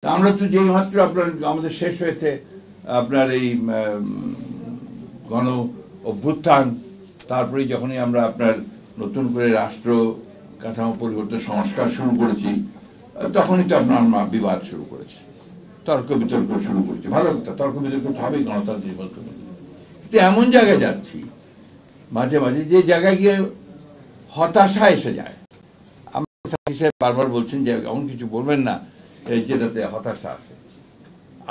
আমরা তো যেই মাত্র আপনার আমাদের শেষ হয়েছে আপনার এই গণ অভ্যুত্থান, তারপরে যখনই আমরা আপনার নতুন করে রাষ্ট্র কাঠামো পরিবর্তন সংস্কার শুরু করেছি, তখনই তো আপনার বিবাদ শুরু করেছি, তর্ক বিতর্ক শুরু করেছি। ভালো কথা, তর্ক বিতর্ক তো হবেই গণতান্ত্রিক পদ্ধতি। কিন্তু এমন জায়গায় যাচ্ছি মাঝে মাঝে যে জায়গায় গিয়ে হতাশা এসে যায়। আমার বারবার বলছেন যে এমন কিছু বলবেন না যেটাতে হতাশা আসে।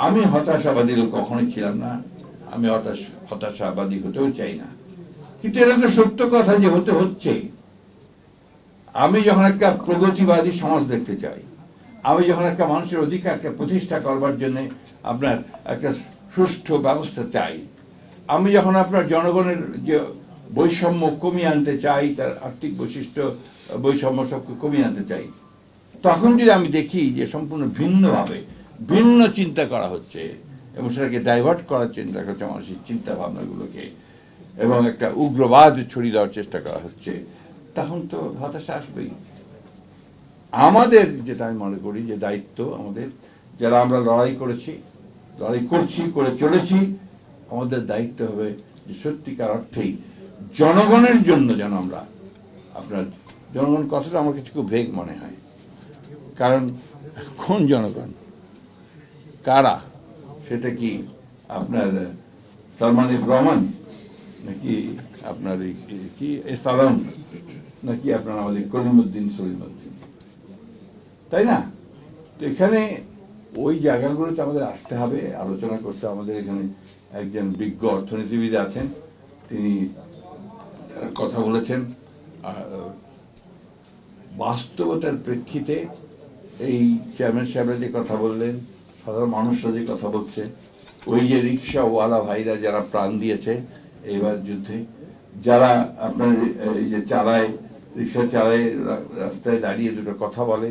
আমি হতাশাবাদী কখনোই ছিলাম না, আমি হতাশাবাদী হতেও চাই না, কিন্তু এটা তো সত্য কথা যে হতে হচ্ছে। আমি যখন একটা প্রগতিবাদী সমাজ দেখতে চাই, আমি যখন একটা মানুষের অধিকারকে প্রতিষ্ঠা করবার জন্য আপনার একটা সুষ্ঠু ব্যবস্থা চাই, আমি যখন আপনার জনগণের যে বৈষম্য কমিয়ে আনতে চাই, তার আর্থিক বৈশিষ্ট্য বৈষম্য সবকে কমিয়ে আনতে চাই, তখন যদি আমি দেখি যে সম্পূর্ণ ভিন্নভাবে ভিন্ন চিন্তা করা হচ্ছে এবং সেটাকে ডাইভার্ট করার চিন্তা করছে মানুষের চিন্তা ভাবনাগুলোকে, এবং একটা উগ্রবাদ ছড়িয়ে দেওয়ার চেষ্টা করা হচ্ছে, তখন তো হতাশা আসবেই। আমাদের যেটা আমি মনে করি যে দায়িত্ব আমাদের, যারা আমরা লড়াই করেছি, লড়াই করছি, করে চলেছি, আমাদের দায়িত্ব হবে যে সত্যিকার অর্থেই জনগণের জন্য যেন আমরা আপনার জনগণ কথাটা আমার কিছু খুব ভেগ মনে হয়। কারণ কোন জনগণ, কারা? সেটা কি আপনার সালমান এফ রহমান, নাকি আপনার কি এসালাম, নাকি আপনার আমাদের কলিমুদ্দিন সলিমুদ্দিন, তাই না? তো এখানে ওই জায়গাগুলোতে আমাদের আসতে হবে, আলোচনা করতে। আমাদের এখানে একজন বিজ্ঞ অর্থনীতিবিদ আছেন, তিনি কথা বলেছেন বাস্তবতার প্রেক্ষিতে। এই চেয়ারম্যান সাহেবরা যে কথা বললেন, সাধারণ মানুষরা যে কথা বলছে, ওই যে রিক্সাওয়ালা ভাইরা যারা প্রাণ দিয়েছে এইবার যুদ্ধে, যারা আপনার এই যে চালায়, রিক্সা চালায়, রাস্তায় দাঁড়িয়ে দুটো কথা বলে,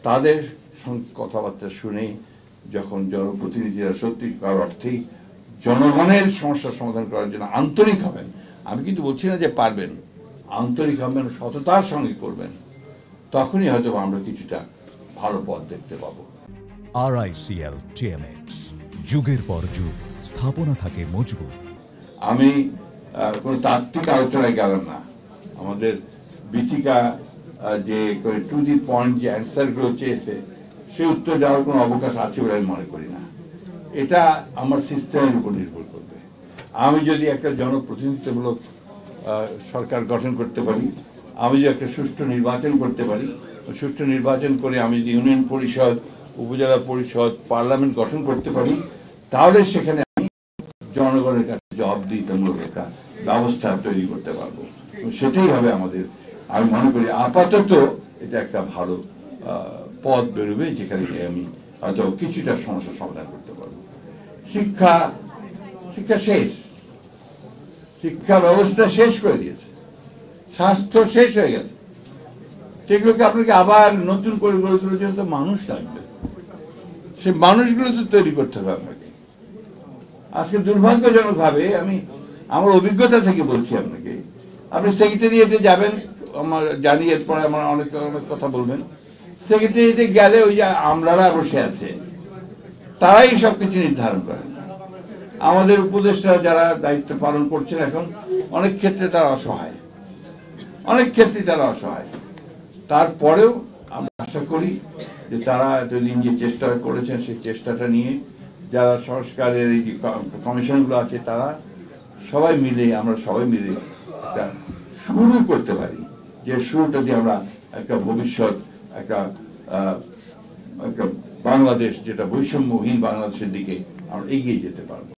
তাদের কথাবার্তা শুনে যখন জনপ্রতিনিধিরা সত্যিকার অর্থেই জনগণের সমস্যার সমাধান করার জন্য আন্তরিক হবেন, আমি কিন্তু বলছি না যে পারবেন, আন্তরিক হবেন, সততার সঙ্গে করবেন, তখনই হয়তো আমরা কিছুটা ভালো পথ দেখতে পাবো। RICL TMX, যুগের পর যুগ স্থাপনা থাকে মজবুত। আমি কোন তাত্ত্বিক আলোচনায় গেলাম না। আমাদের বিথিকা যে টু দি পয়েন্ট যে অ্যান্সারগুলো চেয়েছে, সে উত্তর দেওয়ার কোনো অবকাশ আছে বলে আমি মনে করি না। এটা আমার সিস্টেমের উপর নির্ভর করবে। আমি যদি একটা জনপ্রতিনিধিত্বমূলক সরকার গঠন করতে পারি, আমি যদি একটা সুষ্ঠু নির্বাচন করতে পারি, সুষ্ঠু নির্বাচন করে আমি যদি ইউনিয়ন পরিষদ, উপজেলা পরিষদ, পার্লামেন্ট গঠন করতে পারি, তাহলে সেখানে আমি জনগণের কাছে জবাবদিহিতামূলক একটা ব্যবস্থা তৈরি করতে পারবো। সেটাই হবে আমাদের। আমি মনে করি আপাতত এটা একটা ভালো পথ বেরোবে, যেখানে আমি হয়তো কিছুটা সমস্যার সমাধান করতে পারবো। শিক্ষা শেষ, শিক্ষা ব্যবস্থা শেষ করে দিয়েছে, স্বাস্থ্য শেষ হয়ে গেছে, সেগুলোকে আপনাকে আবার নতুন করে গড়ে তোলার জন্য তো মানুষ লাগবে, সে মানুষগুলো তো তৈরি করতে হবে আপনাকে। আজকে দুর্ভাগ্যজনক ভাবে, আমি আমার অভিজ্ঞতা থেকে বলছি আপনাকে, আপনি সেক্রেটারিয়েটে যাবেন, আমার জানি এরপরে আমার অনেক কথা বলবেন, সেক্রেটারিয়েটে গেলে ওই যে আমলারা বসে আছে, তারাই সবকিছু নির্ধারণ করেন। আমাদের উপদেষ্টা যারা দায়িত্ব পালন করছেন এখন, অনেক ক্ষেত্রে তারা অসহায়, অনেক ক্ষেত্রে তারা অসহায়। তারপরেও আমরা আশা করি যে তারা এতদিন যে চেষ্টা করেছেন, সেই চেষ্টাটা নিয়ে যারা সংস্কারের এই যে কমিশনগুলো আছে, তারা সবাই মিলে, আমরা সবাই মিলে একটা শুরু করতে পারি, যে শুরুটা দিয়ে আমরা একটা ভবিষ্যৎ, একটা বাংলাদেশ, যেটা বৈষম্যহীন বাংলাদেশের দিকে আমরা এগিয়ে যেতে পারবো।